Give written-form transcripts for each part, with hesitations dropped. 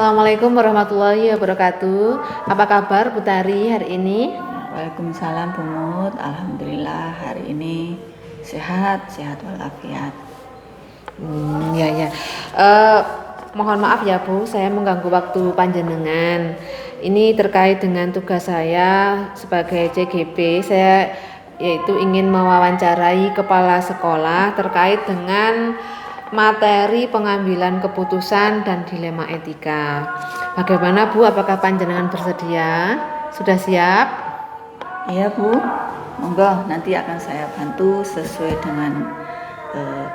Assalamualaikum warahmatullahi wabarakatuh. Apa kabar Bu Tari hari ini? Waalaikumsalam Bu Mut. Alhamdulillah hari ini sehat walafiat. Ya. Mohon maaf ya Bu, saya mengganggu waktu panjenengan. Ini terkait dengan tugas saya sebagai CGP. Saya yaitu ingin mewawancarai kepala sekolah terkait dengan materi pengambilan keputusan dan dilema etika. Bagaimana Bu? Apakah panjenengan bersedia? Sudah siap? Iya Bu, monggo nanti akan saya bantu sesuai dengan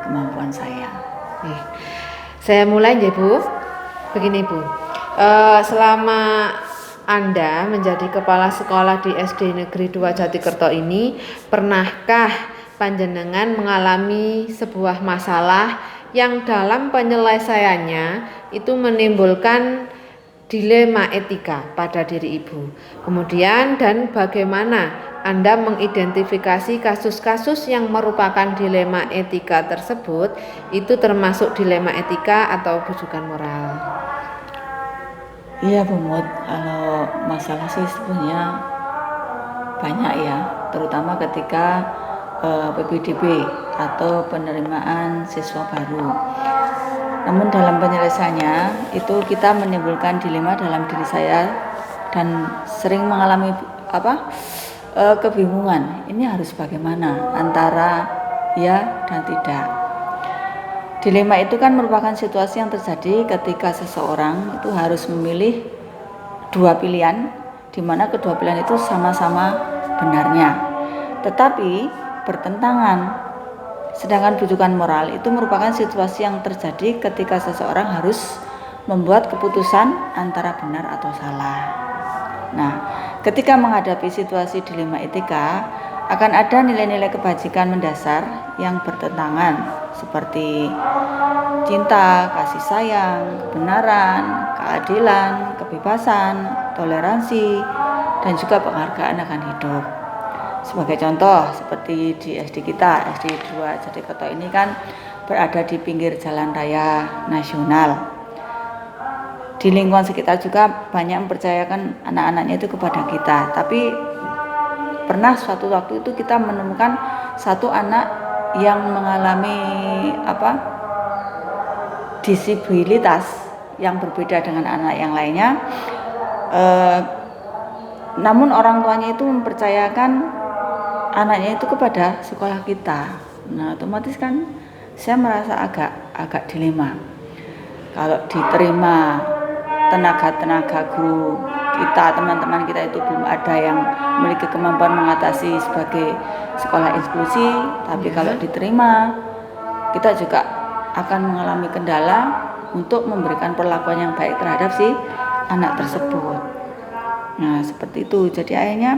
kemampuan saya. Saya mulai ya Bu. Begini Bu, selama Anda menjadi kepala sekolah di SD Negeri 2 Jatikerto ini, pernahkah panjenengan mengalami sebuah masalah yang dalam penyelesaiannya itu menimbulkan dilema etika pada diri Ibu? Kemudian dan bagaimana Anda mengidentifikasi kasus-kasus yang merupakan dilema etika tersebut itu termasuk dilema etika atau bujukan moral? Iya Bu Mut, kalau masalah sih sebenarnya banyak ya, terutama ketika PPDB atau penerimaan siswa baru. Namun dalam penyelesaiannya itu kita menimbulkan dilema dalam diri saya dan sering mengalami kebingungan. Ini harus bagaimana antara ya dan tidak. Dilema itu kan merupakan situasi yang terjadi ketika seseorang itu harus memilih dua pilihan, di mana kedua pilihan itu sama-sama benarnya, tetapi bertentangan. Sedangkan bujukan moral itu merupakan situasi yang terjadi ketika seseorang harus membuat keputusan antara benar atau salah. Nah, ketika menghadapi situasi dilema etika, akan ada nilai-nilai kebajikan mendasar yang bertentangan seperti cinta, kasih sayang, kebenaran, keadilan, kebebasan, toleransi, dan juga penghargaan akan hidup. Sebagai contoh, seperti di SD kita, SD 2 Jatikerto ini kan berada di pinggir jalan raya nasional. Di lingkungan sekitar juga banyak mempercayakan anak-anaknya itu kepada kita. Tapi pernah suatu waktu itu kita menemukan satu anak yang mengalami disabilitas yang berbeda dengan anak yang lainnya. Namun orang tuanya itu mempercayakan anaknya itu kepada sekolah kita. Nah, otomatis kan saya merasa agak dilema. Kalau diterima tenaga guru kita, teman-teman kita itu belum ada yang memiliki kemampuan mengatasi sebagai sekolah inklusi, tapi kalau diterima kita juga akan mengalami kendala untuk memberikan perlakuan yang baik terhadap si anak tersebut. Nah, seperti itu. Jadi akhirnya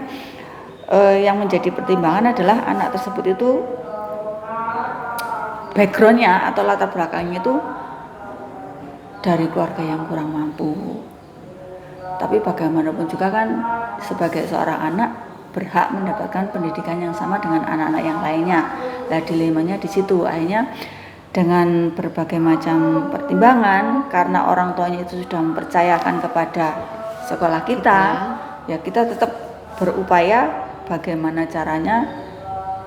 yang menjadi pertimbangan adalah anak tersebut itu backgroundnya atau latar belakangnya itu dari keluarga yang kurang mampu. Tapi bagaimanapun juga kan sebagai seorang anak berhak mendapatkan pendidikan yang sama dengan anak-anak yang lainnya. Nah, dilemanya di situ. Akhirnya dengan berbagai macam pertimbangan, karena orang tuanya itu sudah mempercayakan kepada sekolah kita, ya kita tetap berupaya bagaimana caranya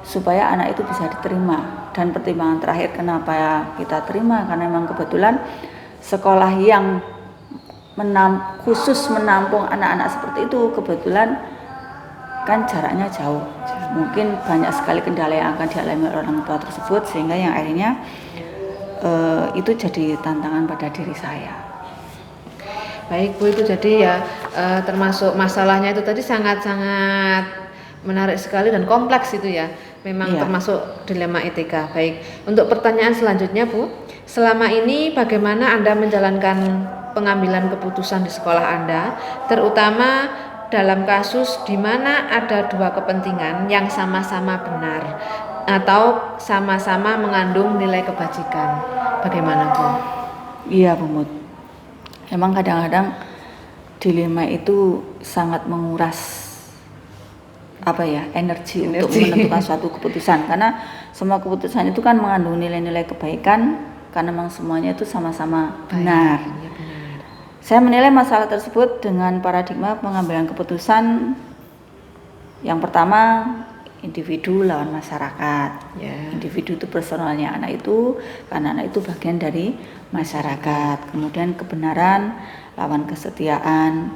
supaya anak itu bisa diterima. Dan pertimbangan terakhir kenapa kita terima, karena memang kebetulan sekolah yang khusus menampung anak-anak seperti itu kebetulan kan jaraknya jauh. Mungkin banyak sekali kendala yang akan dialami oleh orang tua tersebut, sehingga yang akhirnya itu jadi tantangan pada diri saya. Baik Bu, itu jadi ya termasuk masalahnya itu tadi sangat-sangat menarik sekali dan kompleks itu ya. Memang termasuk dilema etika. Baik, untuk pertanyaan selanjutnya Bu, selama ini bagaimana Anda menjalankan pengambilan keputusan di sekolah Anda, terutama dalam kasus di mana ada dua kepentingan yang sama-sama benar atau sama-sama mengandung nilai kebajikan? Bagaimana Bu? Iya Bu Mut, emang kadang-kadang dilema itu sangat menguras energi untuk menentukan suatu keputusan, karena semua keputusan itu kan mengandung nilai-nilai kebaikan, karena memang semuanya itu sama-sama benar. Saya menilai masalah tersebut dengan paradigma pengambilan keputusan yang pertama, individu lawan masyarakat. Individu itu personalnya anak itu, karena anak itu bagian dari masyarakat. Kemudian kebenaran lawan kesetiaan.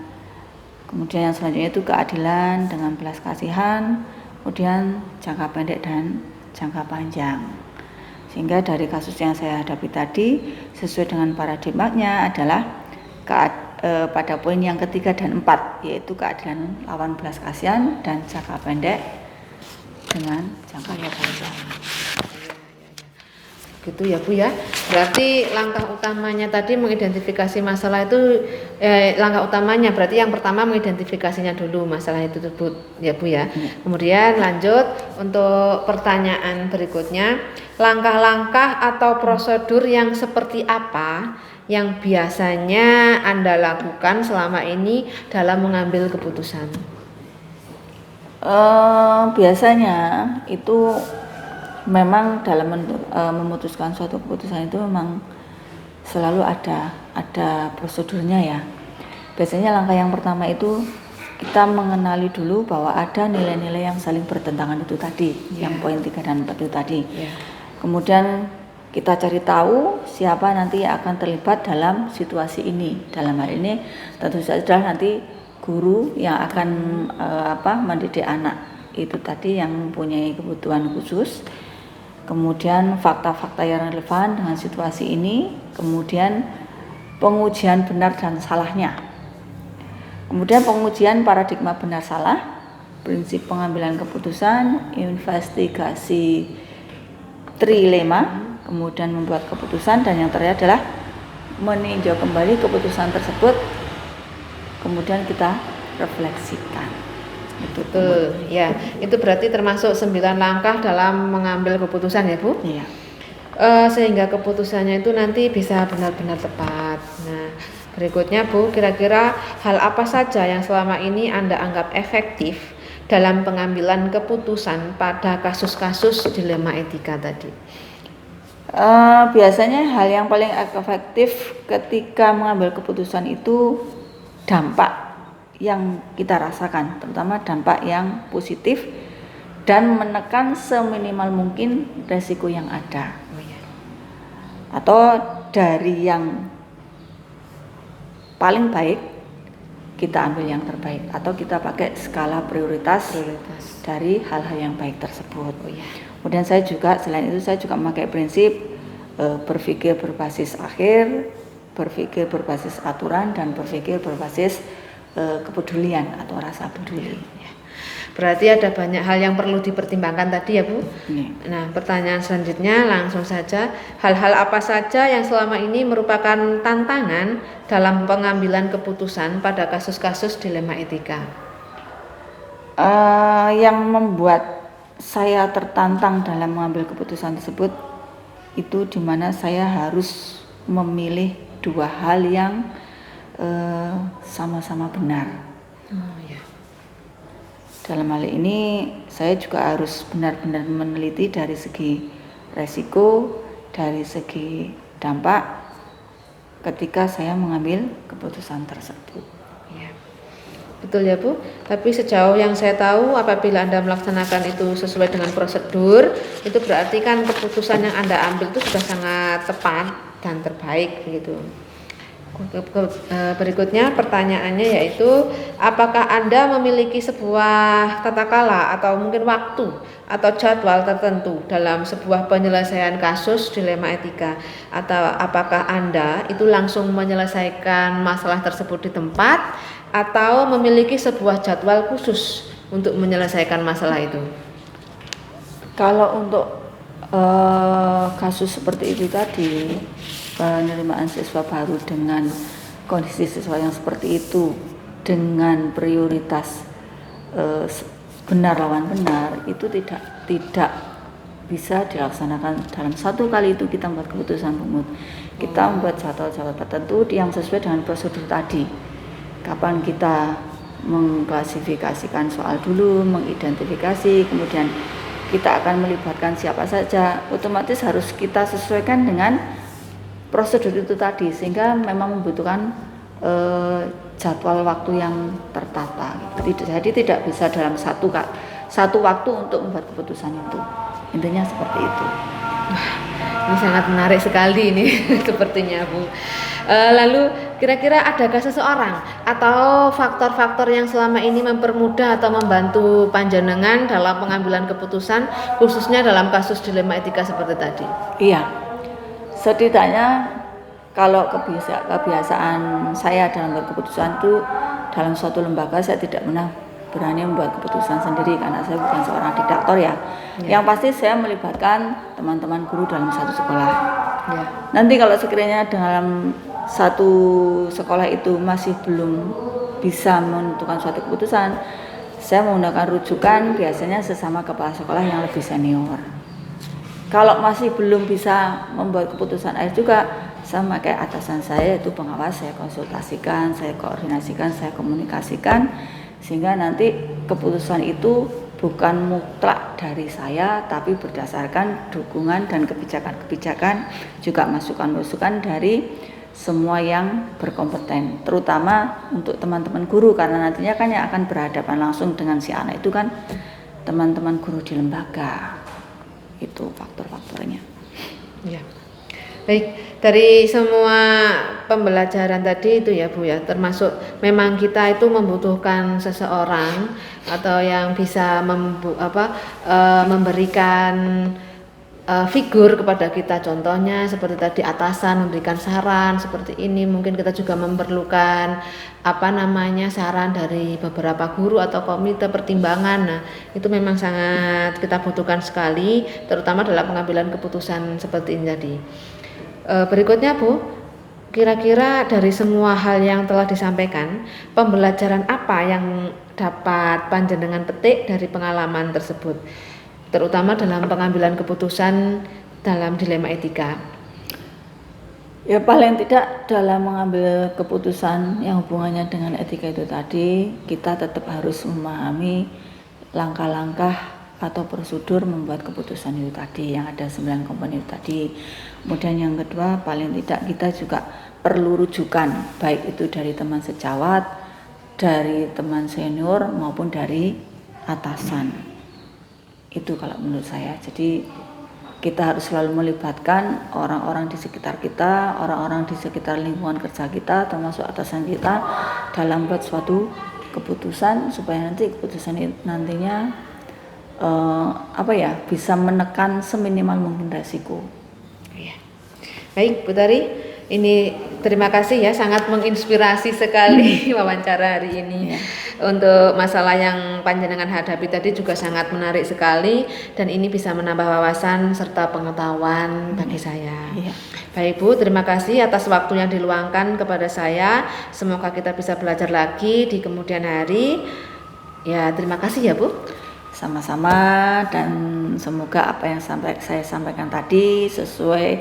Kemudian yang selanjutnya itu keadilan dengan belas kasihan. Kemudian jangka pendek dan jangka panjang. Sehingga dari kasus yang saya hadapi tadi, sesuai dengan paradigmanya adalah pada poin yang ketiga dan 4, yaitu keadilan lawan belas kasihan dan jangka pendek dengan jangka panjang. Gitu ya Bu ya. Berarti langkah utamanya tadi mengidentifikasi masalah itu langkah utamanya berarti yang pertama mengidentifikasinya dulu masalah itu tersebut ya Bu ya. Kemudian lanjut untuk pertanyaan berikutnya, langkah-langkah atau prosedur yang seperti apa yang biasanya Anda lakukan selama ini dalam mengambil keputusan? Biasanya itu memang dalam memutuskan suatu keputusan itu memang selalu ada prosedurnya ya. Biasanya langkah yang pertama itu kita mengenali dulu bahwa ada nilai-nilai yang saling bertentangan itu tadi, yang poin 3 dan 4 itu tadi. Kemudian kita cari tahu siapa nanti yang akan terlibat dalam situasi ini. Dalam hal ini tentu saja nanti guru yang akan mendidik anak itu tadi yang mempunyai kebutuhan khusus. Kemudian fakta-fakta yang relevan dengan situasi ini. Kemudian pengujian benar dan salahnya. Kemudian pengujian paradigma benar salah, prinsip pengambilan keputusan, investigasi trilema, kemudian membuat keputusan, dan yang terakhir adalah meninjau kembali keputusan tersebut, kemudian kita refleksikan. Betul, ya. Itu berarti termasuk 9 langkah dalam mengambil keputusan ya Bu? Iya. Sehingga keputusannya itu nanti bisa benar-benar tepat. Nah, berikutnya Bu, kira-kira hal apa saja yang selama ini Anda anggap efektif dalam pengambilan keputusan pada kasus-kasus dilema etika tadi? Biasanya hal yang paling efektif ketika mengambil keputusan itu dampak yang kita rasakan, terutama dampak yang positif dan menekan seminimal mungkin resiko yang ada. Atau dari yang paling baik kita ambil yang terbaik, atau kita pakai skala prioritas dari hal-hal yang baik tersebut. Kemudian saya juga selain itu saya juga memakai prinsip berpikir berbasis akhir, berpikir berbasis aturan, dan berpikir berbasis kepedulian atau rasa peduli. Berarti ada banyak hal yang perlu dipertimbangkan tadi ya Bu. Nah, pertanyaan selanjutnya langsung saja, hal-hal apa saja yang selama ini merupakan tantangan dalam pengambilan keputusan pada kasus-kasus dilema etika? Yang membuat saya tertantang dalam mengambil keputusan tersebut itu dimana saya harus memilih dua hal yang sama-sama benar. Dalam hal ini saya juga harus benar-benar meneliti dari segi resiko, dari segi dampak ketika saya mengambil keputusan tersebut. Betul ya Bu, tapi sejauh yang saya tahu apabila Anda melaksanakan itu sesuai dengan prosedur, itu berarti kan keputusan yang Anda ambil itu sudah sangat tepat dan terbaik begitu. Berikutnya pertanyaannya yaitu, apakah Anda memiliki sebuah tata kala atau mungkin waktu atau jadwal tertentu dalam sebuah penyelesaian kasus dilema etika, atau apakah Anda itu langsung menyelesaikan masalah tersebut di tempat atau memiliki sebuah jadwal khusus untuk menyelesaikan masalah itu? Kalau untuk kasus seperti itu tadi, penerimaan siswa baru dengan kondisi siswa yang seperti itu dengan prioritas benar lawan benar, itu tidak bisa dilaksanakan dalam satu kali itu kita membuat keputusan umum. Kita membuat jadwal-jadwal tertentu yang sesuai dengan prosedur tadi. Kapan kita mengklasifikasikan soal dulu, mengidentifikasi, kemudian kita akan melibatkan siapa saja, otomatis harus kita sesuaikan dengan prosedur itu tadi, sehingga memang membutuhkan jadwal waktu yang tertata. Jadi tidak bisa dalam satu waktu untuk membuat keputusan itu. Intinya seperti itu. Ini sangat menarik sekali ini sepertinya Bu. Lalu kira-kira adakah seseorang atau faktor-faktor yang selama ini mempermudah atau membantu panjenengan dalam pengambilan keputusan khususnya dalam kasus dilema etika seperti tadi? Iya, setidaknya kalau kebiasaan saya dalam berkeputusan itu dalam suatu lembaga saya tidak pernah berani membuat keputusan sendiri karena saya bukan seorang diktator ya. Yang pasti saya melibatkan teman-teman guru dalam satu sekolah. Ya. Nanti kalau sekiranya dalam satu sekolah itu masih belum bisa menentukan suatu keputusan, saya menggunakan rujukan biasanya sesama kepala sekolah yang lebih senior. Kalau masih belum bisa membuat keputusan akhir juga, sama kayak atasan saya itu pengawas, saya konsultasikan, saya koordinasikan, saya komunikasikan, sehingga nanti keputusan itu bukan mutlak dari saya, tapi berdasarkan dukungan dan kebijakan-kebijakan, juga masukan-masukan dari semua yang berkompeten, terutama untuk teman-teman guru, karena nantinya kan yang akan berhadapan langsung dengan si anak itu kan teman-teman guru di lembaga. Itu faktor-faktornya. Ya. Baik, dari semua pembelajaran tadi itu ya Bu ya, termasuk memang kita itu membutuhkan seseorang atau yang bisa memberikan figur kepada kita, contohnya seperti tadi atasan memberikan saran seperti ini. Mungkin kita juga memerlukan saran dari beberapa guru atau komite pertimbangan. Nah, itu memang sangat kita butuhkan sekali, terutama dalam pengambilan keputusan seperti ini tadi. Berikutnya Bu, kira-kira dari semua hal yang telah disampaikan, pembelajaran apa yang dapat panjenengan petik dari pengalaman tersebut, terutama dalam pengambilan keputusan dalam dilema etika? Ya paling tidak dalam mengambil keputusan yang hubungannya dengan etika itu tadi, kita tetap harus memahami langkah-langkah atau prosedur membuat keputusan itu tadi, yang ada 9 komponen itu tadi. Kemudian yang kedua, paling tidak kita juga perlu rujukan, baik itu dari teman sejawat, dari teman senior maupun dari atasan. Itu kalau menurut saya. Jadi kita harus selalu melibatkan orang-orang di sekitar kita, orang-orang di sekitar lingkungan kerja kita, termasuk atasan kita dalam buat suatu keputusan, supaya nanti keputusan itu nantinya bisa menekan seminimal mungkin resiko. Ya. Baik Bu Tari, ini terima kasih ya, sangat menginspirasi sekali wawancara hari ini. Ya. Untuk masalah yang panjenengan hadapi tadi juga sangat menarik sekali, dan ini bisa menambah wawasan serta pengetahuan bagi saya. Ya. Baik Bu, terima kasih atas waktu yang diluangkan kepada saya. Semoga kita bisa belajar lagi di kemudian hari. Ya, terima kasih ya Bu. Sama-sama, dan semoga apa yang saya sampaikan tadi sesuai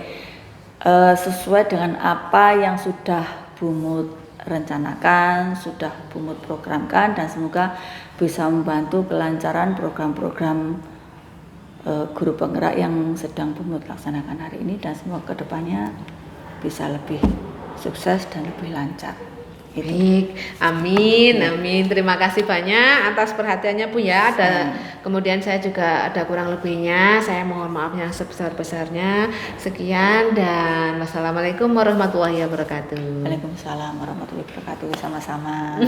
dengan apa yang sudah Bumut rencanakan, sudah Bumut programkan, dan semoga bisa membantu kelancaran program-program guru penggerak yang sedang Bumut laksanakan hari ini, dan semoga kedepannya bisa lebih sukses dan lebih lancar. Baik, amin, amin. Terima kasih banyak atas perhatiannya Bu ya. Kemudian saya juga ada kurang lebihnya, saya mohon maaf yang sebesar-besarnya. Sekian dan wassalamualaikum warahmatullahi wabarakatuh. Waalaikumsalam warahmatullahi wabarakatuh. Sama-sama.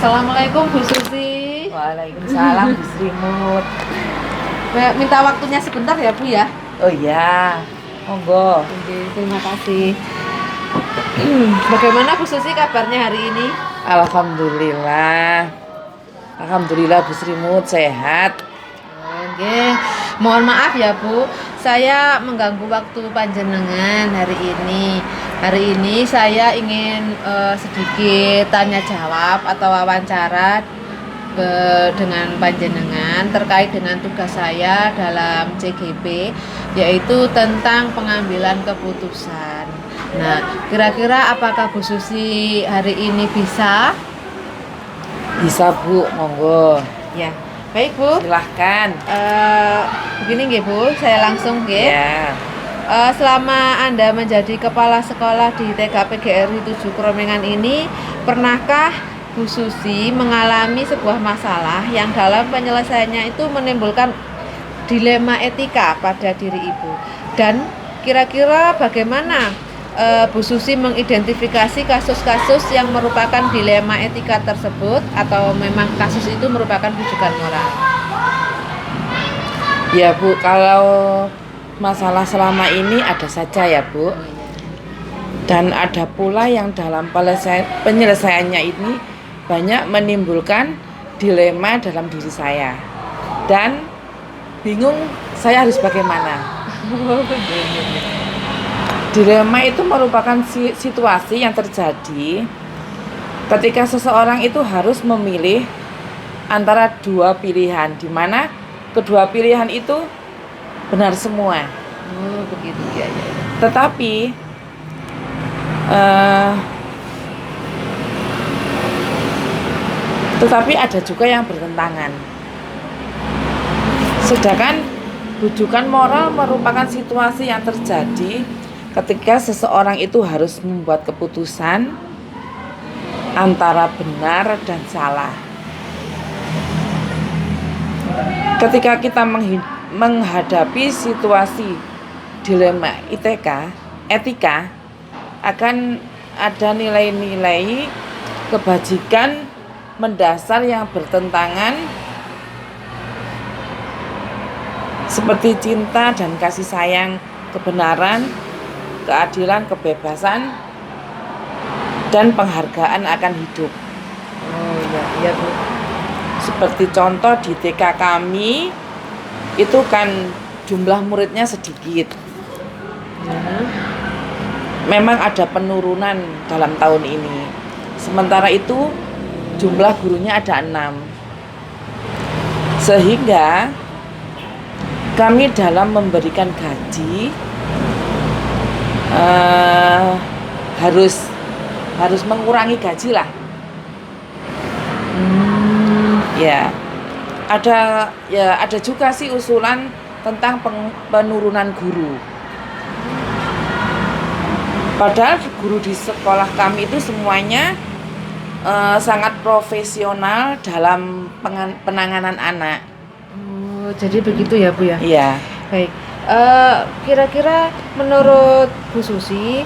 Assalamualaikum Bu Susi. Waalaikumsalam Bu Srimut. Minta waktunya sebentar ya Bu ya. Oh iya, monggo. Oke, terima kasih. Bagaimana Bu Susi kabarnya hari ini? Alhamdulillah. Alhamdulillah Bu Srimut sehat. Oke, mohon maaf ya Bu, saya mengganggu waktu panjenengan hari ini. Hari ini saya ingin sedikit tanya jawab atau wawancara dengan panjenengan terkait dengan tugas saya dalam CGP, yaitu tentang pengambilan keputusan. Nah, kira-kira apakah Bu Susi hari ini bisa? Bisa Bu, monggo. Ya, baik Bu. Silahkan. Begini nggih Bu, saya langsung nggih. Ya. Selama Anda menjadi kepala sekolah di TK PGRI 7 Kromengan ini, pernahkah Bu Susi mengalami sebuah masalah yang dalam penyelesaiannya itu menimbulkan dilema etika pada diri Ibu? Dan kira-kira bagaimana Bu Susi mengidentifikasi kasus-kasus yang merupakan dilema etika tersebut, atau memang kasus itu merupakan rujukan moral? Ya Bu, kalau masalah selama ini ada saja ya Bu. Dan ada pula yang dalam penyelesaiannya ini banyak menimbulkan dilema dalam diri saya. Dan bingung saya harus bagaimana. Dilema itu merupakan situasi yang terjadi ketika seseorang itu harus memilih antara dua pilihan, di mana kedua pilihan itu benar semua. Oh, begitu ya. Tetapi ada juga yang bertentangan. Sedangkan rujukan moral merupakan situasi yang terjadi ketika seseorang itu harus membuat keputusan antara benar dan salah. Ketika kita menghadapi situasi dilema etika akan ada nilai-nilai kebajikan mendasar yang bertentangan seperti cinta dan kasih sayang, kebenaran, keadilan, kebebasan, dan penghargaan akan hidup. Oh iya Bu. Seperti contoh di TK kami itu kan jumlah muridnya sedikit. Memang ada penurunan dalam tahun ini. Sementara itu jumlah gurunya ada 6. Sehingga kami dalam memberikan gaji harus mengurangi gaji lah. Ya, ada juga sih usulan tentang penurunan guru. Padahal guru di sekolah kami itu semuanya sangat profesional dalam penanganan anak. Oh, jadi begitu ya Bu ya? Iya. Baik. Kira-kira menurut Bu Susi,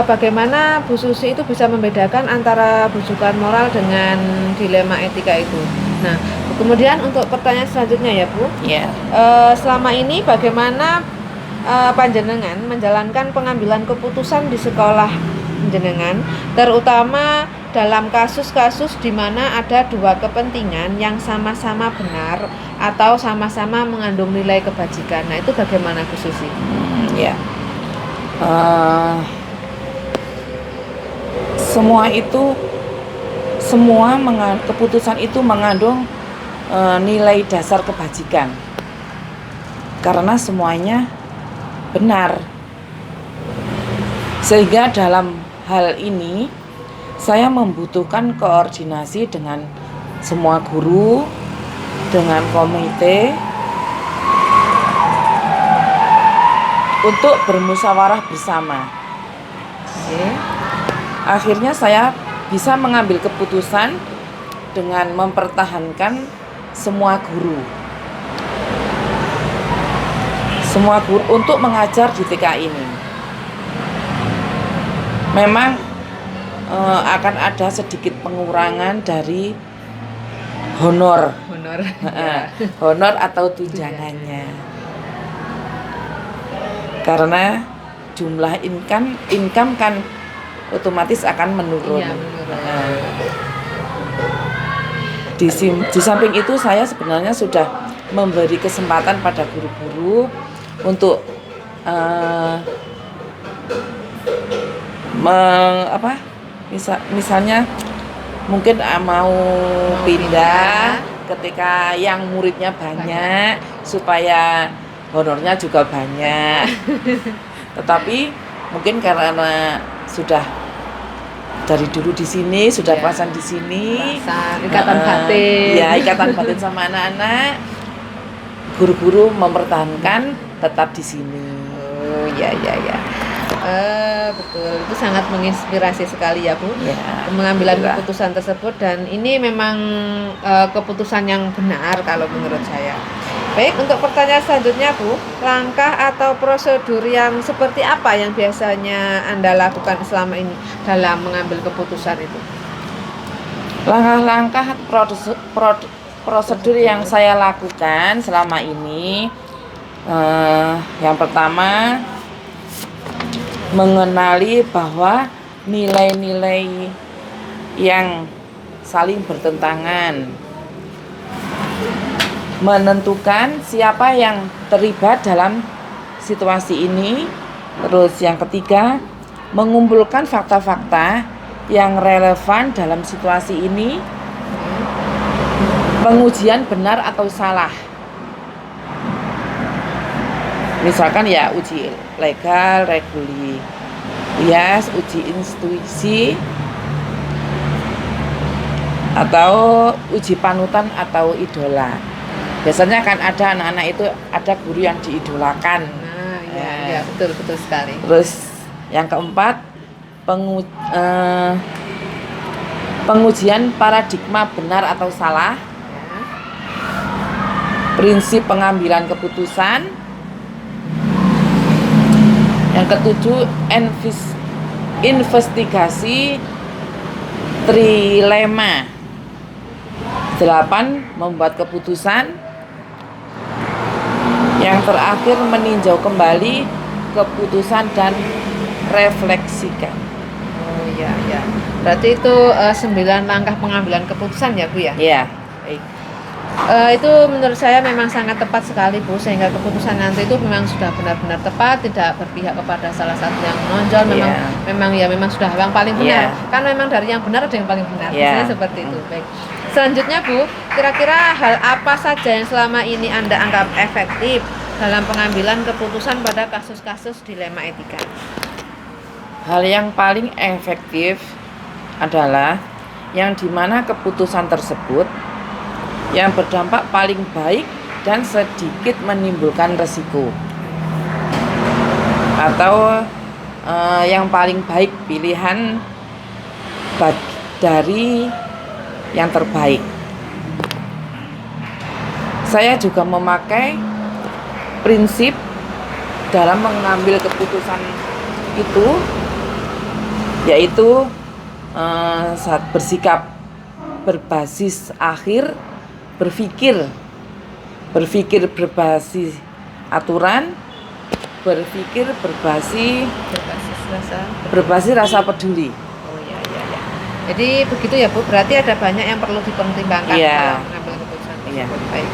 bagaimana Bu Susi itu bisa membedakan antara rujukan moral dengan dilema etika itu? Nah, kemudian untuk pertanyaan selanjutnya ya Bu, Iya. selama ini bagaimana panjenengan menjalankan pengambilan keputusan di sekolah panjenengan, terutama dalam kasus-kasus di mana ada dua kepentingan yang sama-sama benar atau sama-sama mengandung nilai kebajikan. Nah, itu bagaimana Bu Susi? Ya. Keputusan itu mengandung nilai dasar kebajikan. Karena semuanya benar. Sehingga dalam hal ini saya membutuhkan koordinasi dengan semua guru, dengan komite untuk bermusyawarah bersama. Akhirnya saya bisa mengambil keputusan dengan mempertahankan semua guru untuk mengajar di TK ini. Memang akan ada sedikit pengurangan dari honor honor atau tunjangannya, karena jumlah income kan otomatis akan menurun. Iya, menurun. Di samping itu saya sebenarnya sudah memberi kesempatan pada guru-guru untuk misalnya mungkin mau pindah ketika yang muridnya banyak supaya honornya juga banyak. Tetapi mungkin karena sudah dari dulu di sini, sudah Iya. perasan di sini. Perasaan, ikatan batin. Ya, ikatan batin sama anak-anak. Guru-guru mempertahankan tetap di sini. Oh ya ya ya. Betul, itu sangat menginspirasi sekali ya Bu. Ya, Pengambilan alhamdulillah. keputusan tersebut, dan ini memang keputusan yang benar kalau menurut saya. Baik, untuk pertanyaan selanjutnya Bu, langkah atau prosedur yang seperti apa yang biasanya Anda lakukan selama ini dalam mengambil keputusan itu? Langkah-langkah prosedur yang saya lakukan selama ini, yang pertama mengenali bahwa nilai-nilai yang saling bertentangan, menentukan siapa yang terlibat dalam situasi ini. Terus yang ketiga, mengumpulkan fakta-fakta yang relevan dalam situasi ini, pengujian benar atau salah. Misalkan ya uji legal, regulias, uji intuisi, atau uji panutan atau idola. Biasanya kan ada anak-anak itu ada guru yang diidolakan. Nah, ya betul betul sekali. Terus yang keempat, pengujian paradigma benar atau salah, Ya. prinsip pengambilan keputusan. Yang ketujuh, investigasi trilema. 8, membuat keputusan. Yang terakhir, meninjau kembali keputusan dan refleksikan. Oh ya ya. Berarti itu 9 langkah pengambilan keputusan ya Bu ya? Ya, Baik. Itu menurut saya memang sangat tepat sekali Bu, sehingga keputusan nanti itu memang sudah benar-benar tepat, tidak berpihak kepada salah satu yang menonjol, memang sudah yang paling benar. Kan memang dari yang benar ada yang paling benar. Biasanya seperti itu. Baik. Selanjutnya Bu, kira-kira hal apa saja yang selama ini Anda anggap efektif dalam pengambilan keputusan pada kasus-kasus dilema etika? hal yang paling efektif adalah yang dimana keputusan tersebut yang berdampak paling baik dan sedikit menimbulkan resiko, atau yang paling baik pilihan dari yang terbaik. Saya juga memakai prinsip dalam mengambil keputusan itu, yaitu saat bersikap berbasis akhir, berpikir berbasis aturan, berpikir berbasis rasa peduli. Oh ya ya ya. Jadi begitu ya Bu, berarti ada banyak yang perlu dipertimbangkan Iya. dalam mengambil keputusan tersebut. Iya. Baik.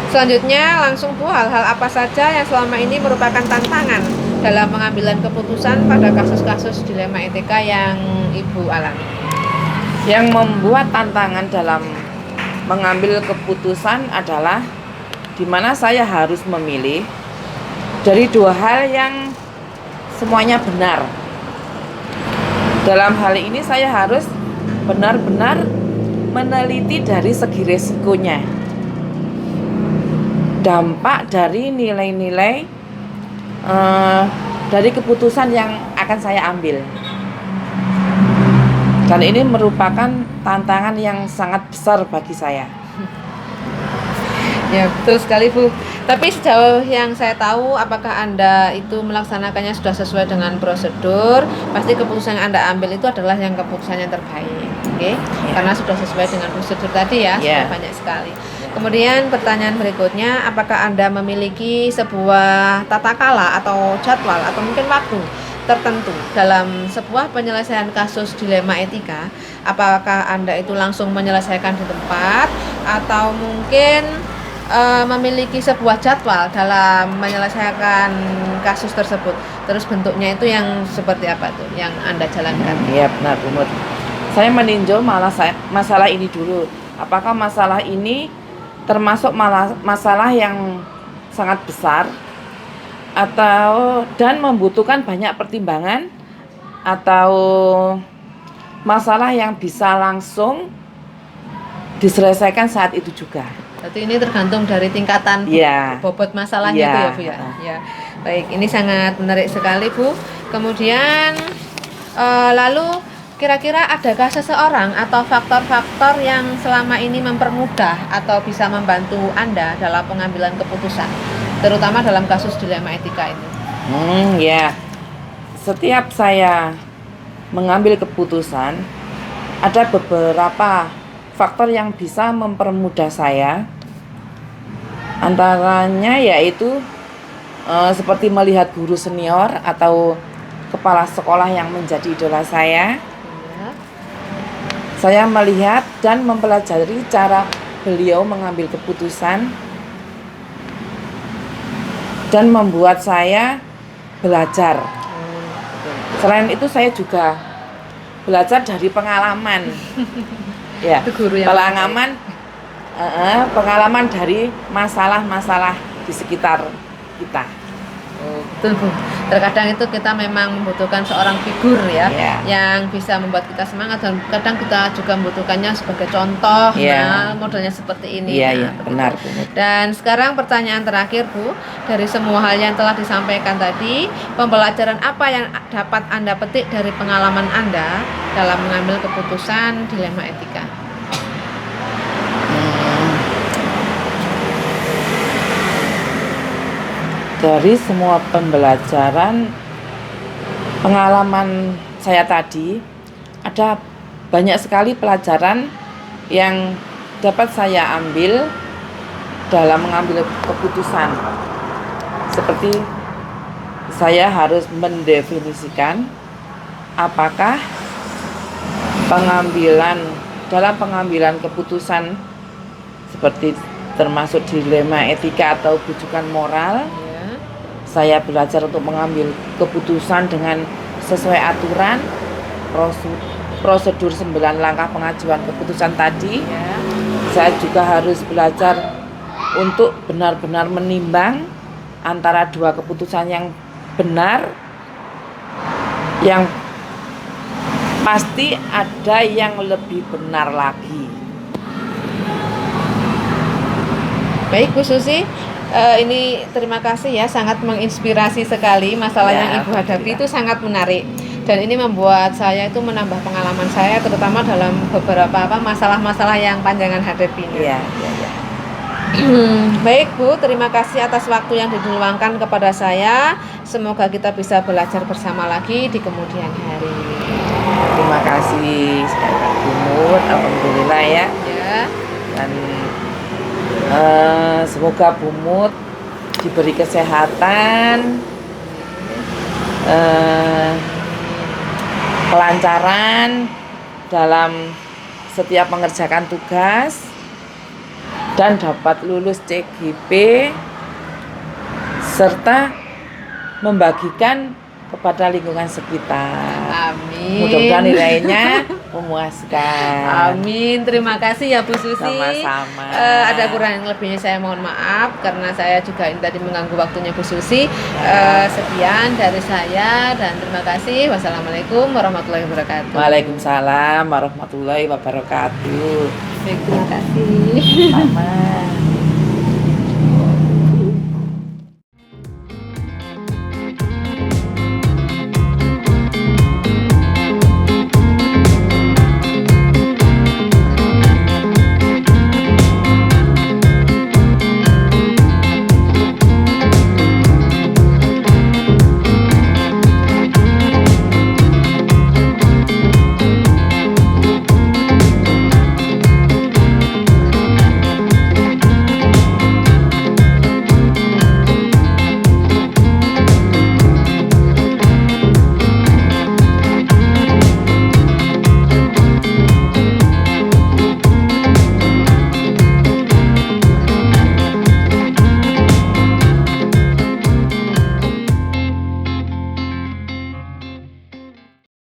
Selanjutnya langsung Bu, hal-hal apa saja yang selama ini merupakan tantangan dalam pengambilan keputusan pada kasus-kasus dilema etika yang Ibu alami? Yang membuat tantangan dalam mengambil keputusan adalah di mana saya harus memilih dari dua hal yang semuanya benar. Dalam hal ini saya harus benar-benar meneliti dari segi resikonya, dampak dari nilai-nilai dari keputusan yang akan saya ambil. Dan ini merupakan tantangan yang sangat besar bagi saya. Ya betul sekali Bu. Tapi sejauh yang saya tahu, apakah Anda itu melaksanakannya sudah sesuai dengan prosedur? Pasti keputusan yang Anda ambil itu adalah yang keputusan yang terbaik, oke? Karena sudah sesuai dengan prosedur tadi ya, sudah banyak sekali. Kemudian pertanyaan berikutnya, apakah Anda memiliki sebuah tata kala atau jadwal atau mungkin waktu tertentu dalam sebuah penyelesaian kasus dilema etika? Apakah Anda itu langsung menyelesaikan di tempat atau mungkin memiliki sebuah jadwal dalam menyelesaikan kasus tersebut? Terus bentuknya itu yang seperti apa tuh yang Anda jalankan? Iya benar Bu Mut. Saya meninjau masalah ini dulu. Apakah masalah ini termasuk masalah yang sangat besar dan membutuhkan banyak pertimbangan, atau masalah yang bisa langsung diselesaikan saat itu juga. Berarti ini tergantung dari tingkatan Iya. bobot masalahnya Iya. itu ya Bu ya. Ya. Baik, ini sangat menarik sekali Bu. Kemudian lalu kira-kira adakah seseorang atau faktor-faktor yang selama ini mempermudah atau bisa membantu Anda dalam pengambilan keputusan, terutama dalam kasus dilema etika ini? Ya. Setiap saya mengambil keputusan, ada beberapa faktor yang bisa mempermudah saya. Antaranya yaitu seperti melihat guru senior atau kepala sekolah yang menjadi idola saya. Ya. Saya melihat dan mempelajari cara beliau mengambil keputusan dan membuat saya belajar. Selain itu saya juga belajar dari pengalaman. Ya, Itu guru yang pengalaman dari masalah-masalah di sekitar kita. Betul Bu. Terkadang itu kita memang membutuhkan seorang figur ya, Iya. yang bisa membuat kita semangat, dan kadang kita juga membutuhkannya sebagai contoh. Iya. Nah, modelnya seperti ini. Iya, Nah, iya, begitu. benar, Bu. Dan sekarang pertanyaan terakhir Bu, dari semua hal yang telah disampaikan tadi, pembelajaran apa yang dapat Anda petik dari pengalaman Anda dalam mengambil keputusan dilema etika? Dari semua pembelajaran pengalaman saya tadi, ada banyak sekali pelajaran yang dapat saya ambil dalam mengambil keputusan. Seperti saya harus mendefinisikan apakah dalam pengambilan keputusan seperti termasuk dilema etika atau bujukan moral. Ya. Saya belajar untuk mengambil keputusan dengan sesuai aturan prosedur 9 langkah pengajuan keputusan tadi. Ya. Saya juga harus belajar untuk benar-benar menimbang antara dua keputusan yang benar, yang pasti ada yang lebih benar lagi. Baik Bu Susi, ini terima kasih ya, sangat menginspirasi sekali. Masalah Ya, yang Ibu hadapi alhamdulillah. itu sangat menarik, dan ini membuat saya itu menambah pengalaman saya, terutama dalam beberapa masalah-masalah yang panjangan hadapi ini. Iya, iya, iya. Baik Bu, terima kasih atas waktu yang diluangkan kepada saya. Semoga kita bisa belajar bersama lagi di kemudian hari. Terima kasih sekali lagi Bu Mut, alhamdulillah ya. Ya. Dan semoga Bu Mut diberi kesehatan, kelancaran dalam setiap mengerjakan tugas, dan dapat lulus CGP serta membagikan kepada lingkungan sekitar. Amin. Mudah-mudahan nilainya memuaskan. Amin, terima kasih ya Bu Susi. Sama-sama. Ada kurang lebihnya saya mohon maaf karena saya juga ini tadi mengganggu waktunya Bu Susi. Sekian dari saya dan terima kasih. Wassalamualaikum warahmatullahi wabarakatuh. Waalaikumsalam warahmatullahi wabarakatuh. Baik, terima kasih. Sama.